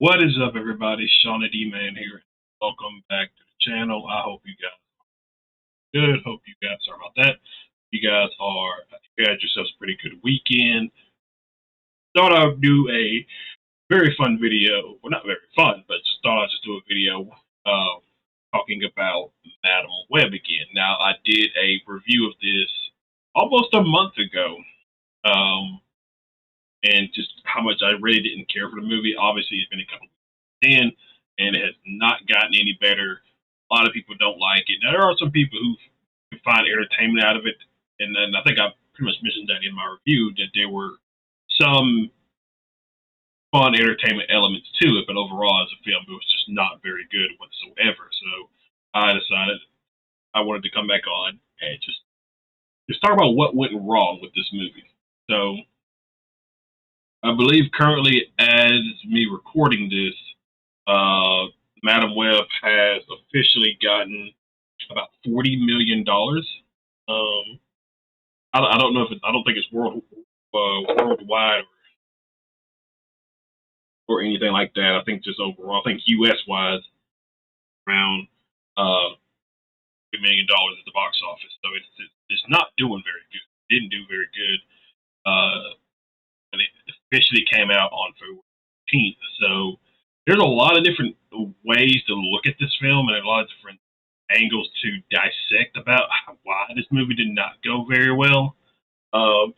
What is up, everybody? Shauna D Man here. Welcome back to the channel. I hope you guys are good. Hope you guys, sorry about that. You guys you had yourselves a pretty good weekend. Thought I'd do a very fun video. Well, not very fun, but just thought I'd just do a video talking about Madam Web again. Now, I did a review of this almost a month ago. And just how much I really didn't care for the movie. Obviously, it's been a couple in, and it has not gotten any better. A lot of people don't like it. Now, there are some people who can find entertainment out of it, and then I think I pretty much mentioned that in my review that there were some fun entertainment elements to it, but overall, as a film, it was just not very good whatsoever. So I decided I wanted to come back on and just talk about what went wrong with this movie. So I believe currently, as me recording this, Madam Web has officially gotten about $40 million. I don't know if I don't think it's worldwide or anything like that. I think just overall, I think U.S. wise, around $3 million at the box office. So it's not doing very good. It didn't do very good. And it officially came out on February 15th. So there's a lot of different ways to look at this film and a lot of different angles to dissect about why this movie did not go very well.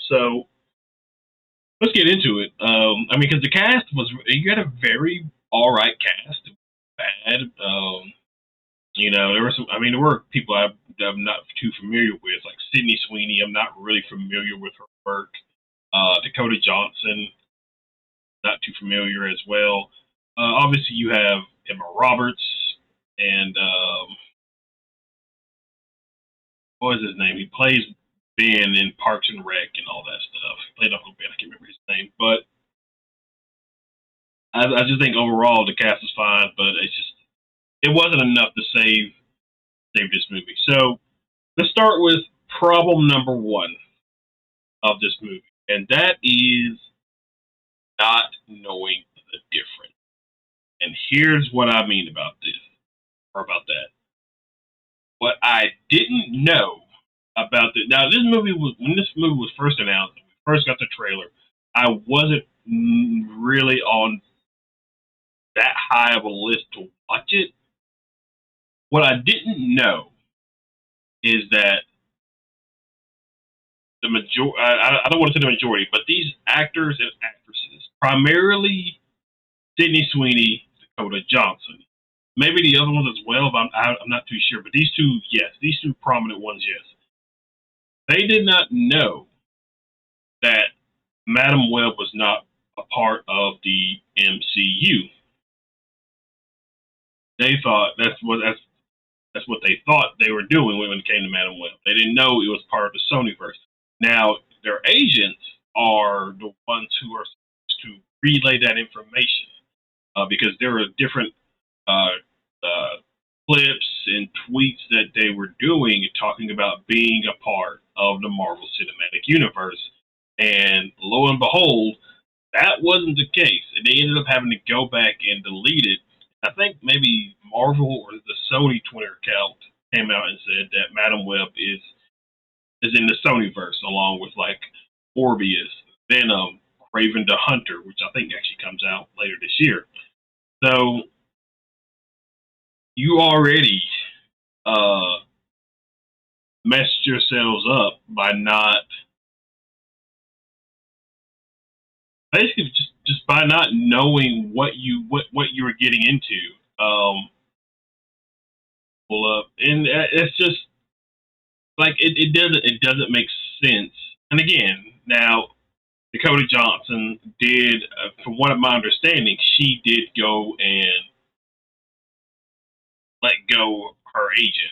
So let's get into it. I mean, because the cast you had a very all right cast. Bad. There were people I'm not too familiar with, like Sydney Sweeney. I'm not really familiar with her work. Dakota Johnson, not too familiar as well. Obviously, you have Emma Roberts and what is his name? He plays Ben in Parks and Rec and all that stuff. He played Uncle Ben. I can't remember his name, but I just think overall the cast is fine, but it wasn't enough to save this movie. So let's start with problem number one of this movie, and that is not knowing the difference. And here's what I mean about this, or about that. What I didn't know about this. Now, when this movie was first announced, when we first got the trailer, I wasn't really on that high of a list to watch it. What I didn't know is that the majority, I don't want to say the majority, but these actors and actresses, primarily Sydney Sweeney, Dakota Johnson, maybe the other ones as well, but I'm not too sure. But these two, yes, these two prominent ones, yes. They did not know that Madam Web was not a part of the MCU. They thought that's what they thought they were doing when it came to Madam Web. They didn't know it was part of the Sonyverse. Now, their agents are the ones who are supposed to relay that information because there are different clips and tweets that they were doing talking about being a part of the Marvel Cinematic Universe. And lo and behold, that wasn't the case. And they ended up having to go back and delete it. I think maybe Marvel or the Sony Twitter account came out and said that Madam Web is in the Sonyverse, along with like Morbius, Venom, Kraven the Hunter, which I think actually comes out later this year. So you already messed yourselves up by not basically just by not knowing what you were getting into. And it's just like it doesn't make sense. And again, now Dakota Johnson did, from what of my understanding, she did go and let go her agent.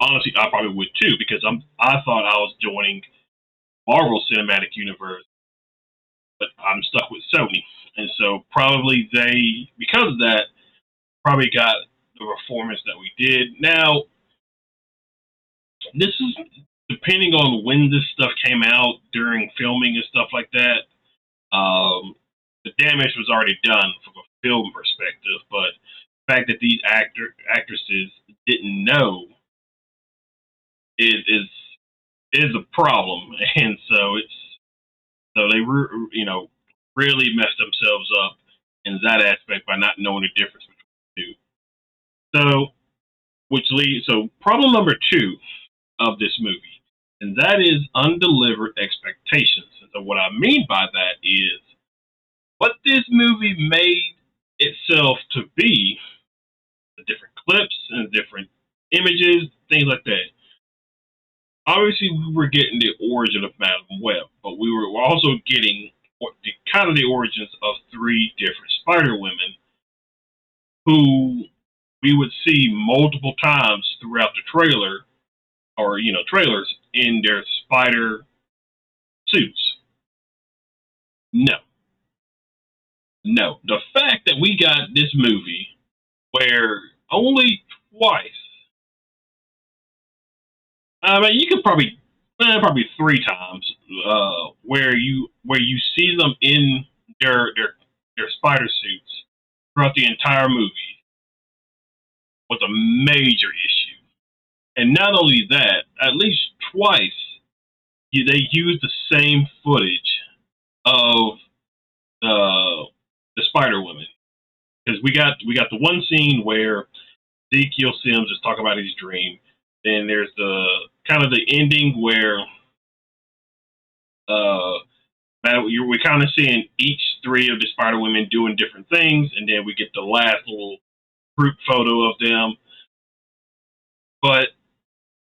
Honestly, I probably would too because I thought I was joining Marvel Cinematic Universe, but I'm stuck with Sony, and so probably they, because of that, probably got the performance that we did. Now, this is depending on when this stuff came out during filming and stuff like that. the damage was already done from a film perspective. But the fact that these actresses didn't know is is a problem, and so they really messed themselves up in that aspect by not knowing the difference between the two. So problem number two of this movie, and that is undelivered expectations. And so what I mean by that is what this movie made itself to be, the different clips and different images, things like that. Obviously, we were getting the origin of Madam Web, but we were also getting the origins of three different Spider Women who we would see multiple times throughout the trailer, or trailers, in their spider suits. No, no. The fact that we got this movie where only twice, I mean, you could probably three times, where you see them in their spider suits throughout the entire movie was a major issue. And not only that, at least twice they used the same footage of the Spider Woman, because we got the one scene where Ezekiel Sims is talking about his dream. Then there's the kind of the ending where we're kind of seeing each three of the Spider Women doing different things, and then we get the last little group photo of them. But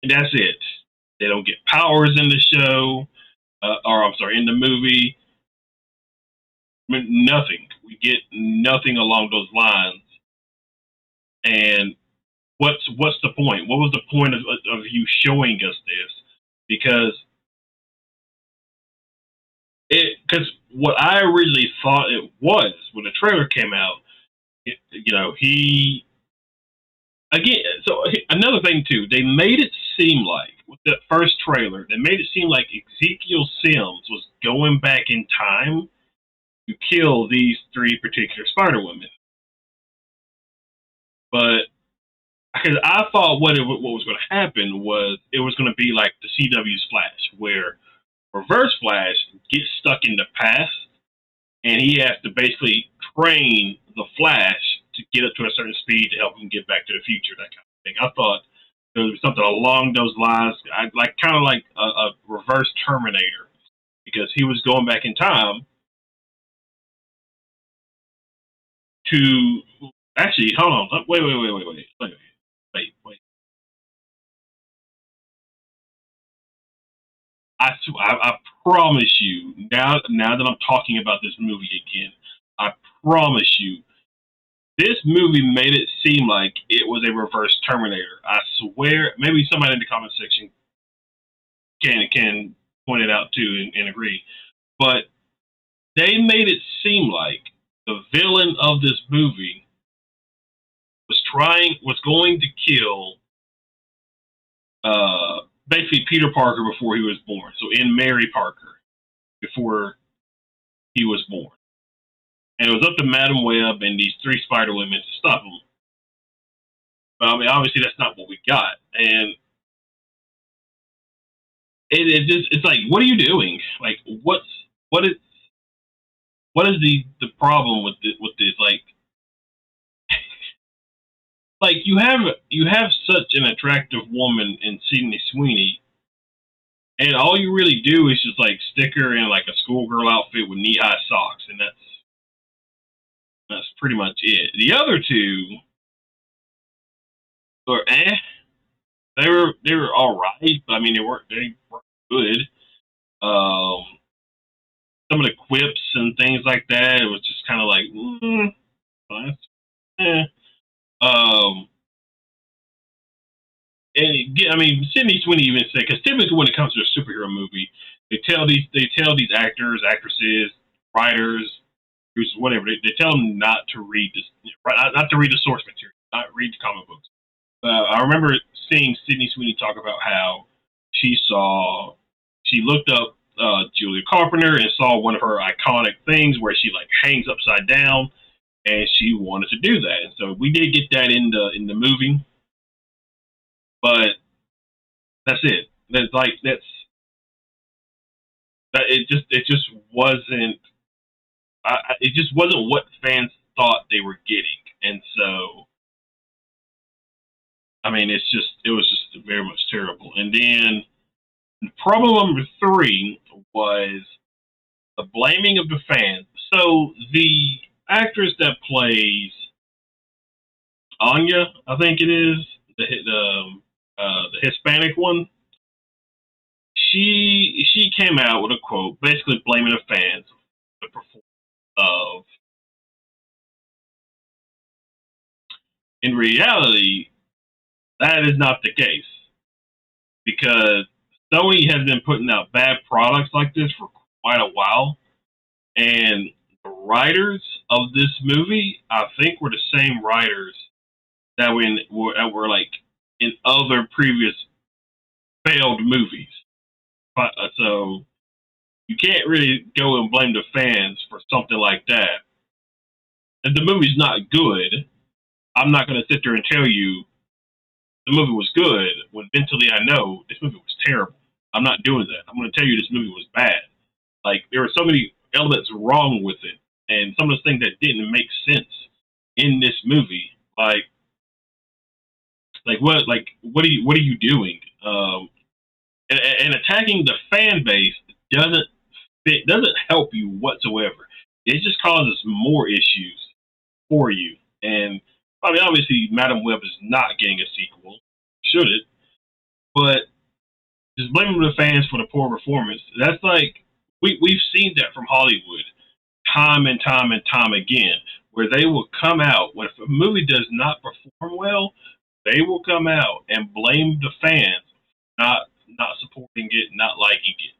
that's it. They don't get powers in the show, or I'm sorry, in the movie. I mean, nothing. We get nothing along those lines. And what's the point? What was the point of you showing us this? Because what I originally thought it was when the trailer came out, he again. So another thing too, they made it seem like with the first trailer, they made it seem like Ezekiel Sims was going back in time to kill these three particular Spider Women. But because I thought what was going to happen was it was going to be like the CW's Flash, where Reverse Flash gets stuck in the past, and he has to basically train the Flash to get up to a certain speed to help him get back to the future, that kind of thing. I thought there was something along those lines, kind of like a reverse Terminator, because he was going back in time to actually hold on, wait. I promise you, now that I'm talking about this movie again, I promise you, this movie made it seem like it was a reverse Terminator. I swear, maybe somebody in the comment section can point it out too and agree. But they made it seem like the villain of this movie was going to kill basically Peter Parker before he was born. So in Mary Parker before he was born. And it was up to Madam Web and these three Spider Women to stop him. But I mean, obviously that's not what we got. And it's like, what are you doing? Like, what is the problem with this? Like you have such an attractive woman in Sydney Sweeney, and all you really do is just like stick her in like a schoolgirl outfit with knee high socks, and that's pretty much it. The other two were they were all right, but I mean they weren't good. Um, some of the quips and things like that, it was just kind of like, eh. Um, and I mean, Sydney Sweeney even said, because typically when it comes to a superhero movie, they tell these actors, actresses, writers, producers, whatever, they tell them not to read this, not to read the source material, not read the comic books. I remember seeing Sydney Sweeney talk about how she looked up Julia Carpenter and saw one of her iconic things where she like hangs upside down, and she wanted to do that. And so we did get that in the movie, but that's it. It just wasn't. It just wasn't what fans thought they were getting, and so I mean, it was just very much terrible. And then problem number three was the blaming of the fans. So the actress that plays Anya, I think it is the Hispanic one. She came out with a quote, basically blaming the fans for the performance of. In reality, that is not the case because Sony has been putting out bad products like this for quite a while, and the writers of this movie, I think, were the same writers that were like in other previous failed movies. So you can't really go and blame the fans for something like that. If the movie's not good, I'm not going to sit there and tell you the movie was good when mentally I know this movie was terrible. I'm not doing that. I'm going to tell you this movie was bad. Like there were so many elements wrong with it, and some of the things that didn't make sense in this movie. What are you doing? And attacking the fan base doesn't help you whatsoever. It just causes more issues for you. And I mean, obviously, Madam Web is not getting a sequel, should it? But just blaming the fans for the poor performance. That's like we've seen that from Hollywood time and time and time again, where they will come out when if a movie does not perform well, they will come out and blame the fans not supporting it, not liking it.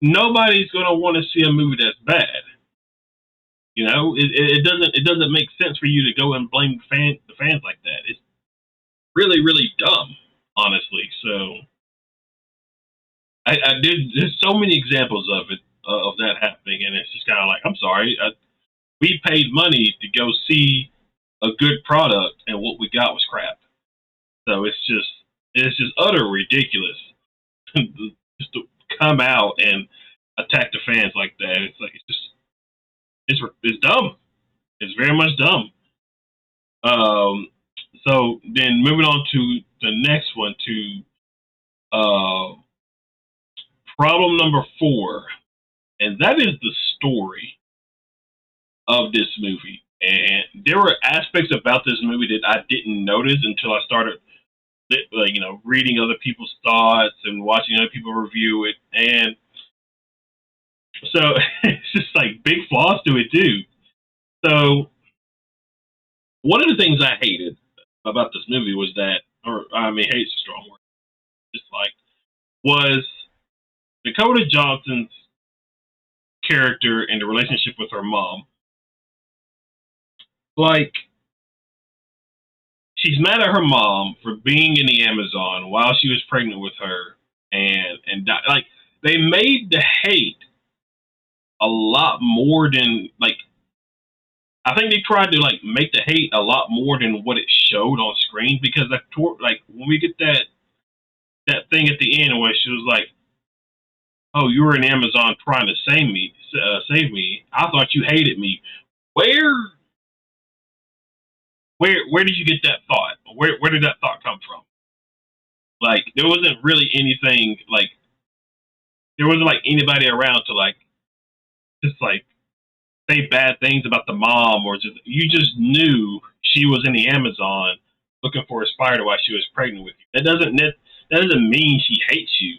Nobody's gonna want to see a movie that's bad. You know, it doesn't make sense for you to go and blame the fans like that. It's really really dumb, honestly. So I did. There's so many examples of it of that happening, and it's just kind of like I'm sorry. We paid money to go see a good product, and what we got was crap. So it's just utter ridiculous just to come out and attack the fans like that. It's like it's dumb. It's very much dumb. Um, so then moving on to the next one to uh, problem number four, and that is the story of this movie. And there were aspects about this movie that I didn't notice until I started, like, reading other people's thoughts and watching other people review it. And so it's just like big flaws to it too. So one of the things I hated about this movie was that, or I mean, hate's a strong word. Just like was Dakota Johnson's character and the relationship with her mom. Like she's mad at her mom for being in the Amazon while she was pregnant with her, and like they made the hate a lot more than like I think they tried to like make the hate a lot more than what it showed on screen because like when we get that thing at the end where she was like, "Oh, you were in Amazon trying to save me. I thought you hated me." Where where did you get that thought? Where did that thought come from? Like there wasn't really anything like there wasn't like anybody around to like just like say bad things about the mom or just you just knew she was in the Amazon looking for a spider while she was pregnant with you. That doesn't mean she hates you.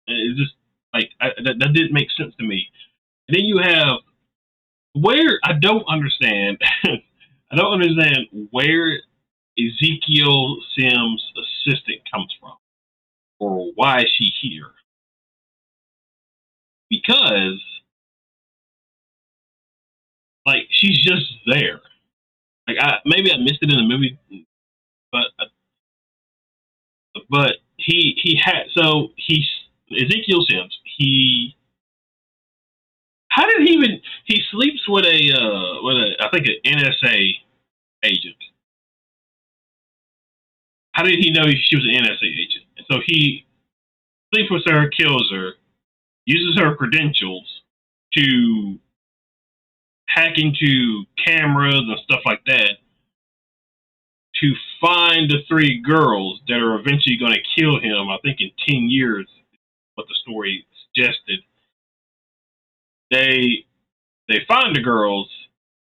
It's just like that didn't make sense to me. And then you have where I don't understand. I don't understand where Ezekiel Sims' assistant comes from or why is she here. Because like she's just there. Like maybe I missed it in the movie, but he had so he's Ezekiel Sims. how did he even, he sleeps with I think an NSA agent. How did he know she was an NSA agent? And so he sleeps with her, kills her, uses her credentials to hack into cameras and stuff like that to find the three girls that are eventually going to kill him. I think in 10 years, what the story suggested. They find the girls,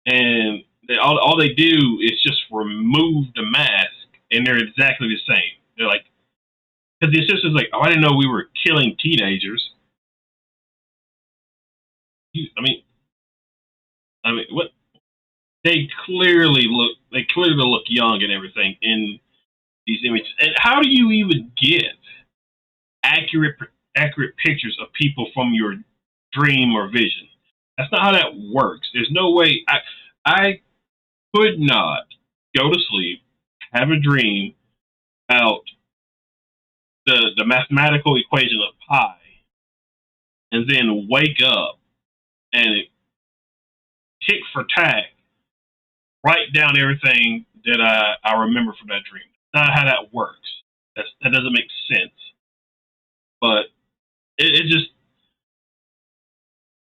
and all they do is just remove the mask, and they're exactly the same. They're like, because the assistant's like, oh, I didn't know we were killing teenagers. I mean, what? They clearly look young and everything in these images. And how do you even get accurate accurate pictures of people from your dream or vision? That's not how that works. There's no way. I could not go to sleep, have a dream about the mathematical equation of pi, and then wake up and tick for tack write down everything that I remember from that dream. Not how that works. That doesn't make sense. But it just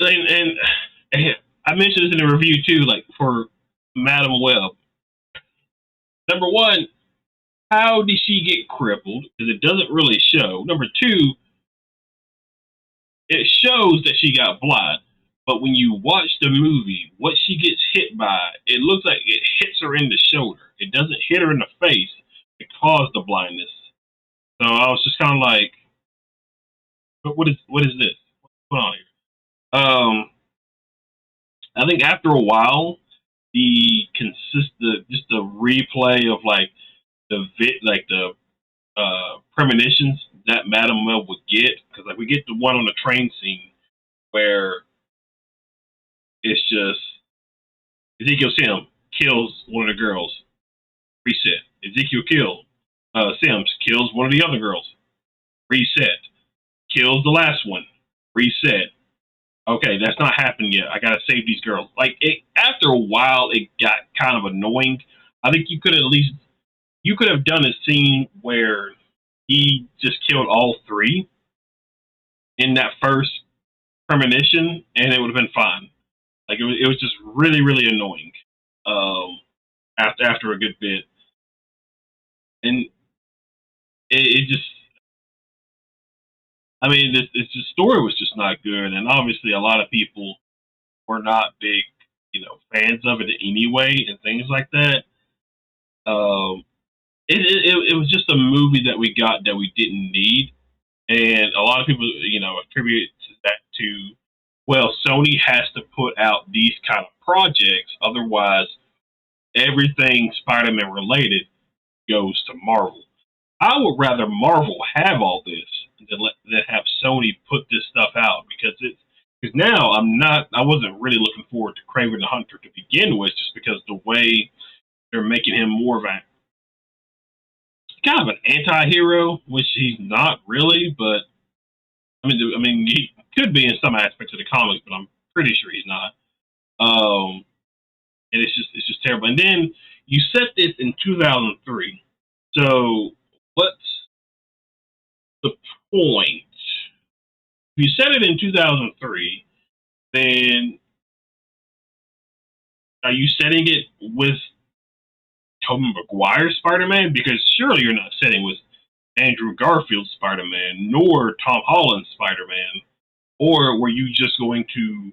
and I mentioned this in the review too. Like for Madam Web, number one, how did she get crippled? Because it doesn't really show. Number two, it shows that she got blind. But when you watch the movie, what she gets hit by, it looks like it hits her in the shoulder. It doesn't hit her in the face to cause the blindness. So I was just kind of like, what is this? What's going on here? I think after a while, the replay of like the premonitions that Madam Web would get, because like we get the one on the train scene where it's just Ezekiel Sims kills one of the girls, reset. Ezekiel Sims kills one of the other girls, reset. Kills the last one, reset. Okay, that's not happened yet. I gotta save these girls. Like after a while, it got kind of annoying. I think you could have done a scene where he just killed all three in that first premonition, and it would have been fine. Like it was just really, really annoying. After a good bit, and it just, I mean, the story was just not good, and obviously a lot of people were not big, fans of it anyway, and things like that. Um, it was just a movie that we got that we didn't need, and a lot of people, attribute that to, well, Sony has to put out these kind of projects, otherwise everything Spider-Man related goes to Marvel. I would rather Marvel have all this than have Sony put this stuff out, because now I wasn't really looking forward to Kraven the Hunter to begin with, just because the way they're making him more of a kind of an anti-hero, which he's not really, but I mean he could be in some aspects of the comics, but I'm pretty sure he's not. And it's just terrible. And then you set this in 2003, so what's the point? If you set it in 2003, then are you setting it with Tobey Maguire's Spider-Man? Because surely you're not setting with Andrew Garfield's Spider-Man, nor Tom Holland's Spider-Man, or were you just going to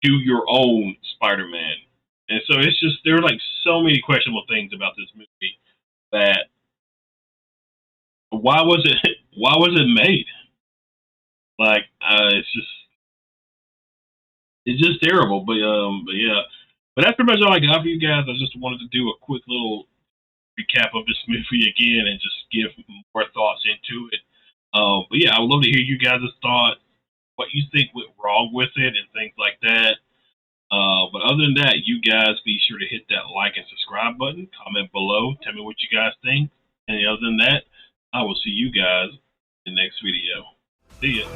do your own Spider-Man? And so it's just, there are like so many questionable things about this movie that why was it made? Like it's just terrible. But yeah. But that's pretty much all I got for you guys. I just wanted to do a quick little recap of this movie again and just give more thoughts into it. But yeah, I would love to hear you guys' thoughts, what you think went wrong with it, and things like that. But other than that, you guys be sure to hit that like and subscribe button. Comment below. Tell me what you guys think. And other than that, I will see you guys in the next video. See ya.